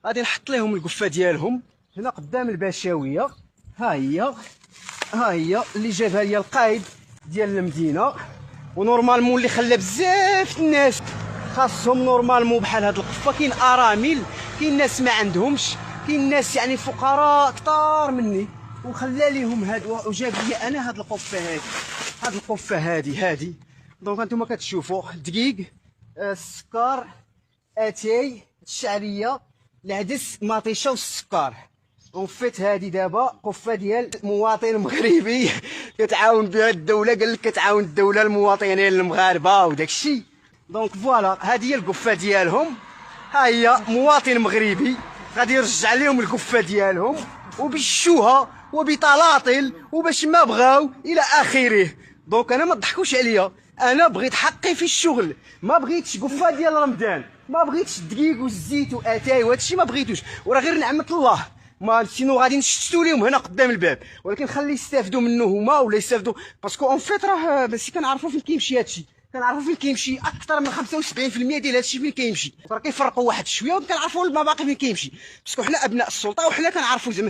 غادي نحط لهم القفه ديالهم هنا قدام البشاويه. ها هي اللي جابها لي القايد ديال المدينه، ونورمالمون اللي خلى بزاف الناس خاصهم نورمالمون بحال هاد القفه. كاين ارامل، كاين ناس ما عندهمش، كاين ناس يعني فقراء كثار مني، وخلى ليهم هاد وجاب لي انا هاد القفه هادي. هاد القفه هادي دونك انتم كتشوفوا الدقيق، السكر، اتاي، الشعريه، العدس، مطيشه والسكر. اون فيت هادي دابا قفه ديال مواطن مغربي كتعاون بها الدوله، قال لك كتعاون الدوله المواطنين المغاربه وداك الشيء. دونك فوالا هذه هي القفه ديالهم. ها هي مواطن مغربي غادي يرجع لهم القفه ديالهم وبالشوها وبطلاطل وباش ما بغاو الى اخره. دونك انا ما تضحكوش عليا، انا بغيت حقي في الشغل، ما بغيتش قفه ديال رمضان، ما بغيتش الدقيق والزيت واتاي وهذا الشيء ما بغيتوش، وراه غير نعمه الله. ما سينو غادي نشتتو ليهم هنا قدام الباب، ولكن خلي يستافدوا منه هما ولا يستافدوا، باسكو اون فيت راه ماشي كنعرفوا فين كيمشي هادشي، كنعرفوا فين كيمشي اكثر من 75% ديال هادشي فين كيمشي، راه كيفرقوا واحد شويه وكنعرفوا المباقي فين كيمشي، باسكو حنا ابناء السلطه وحنا كنعرفوا زعما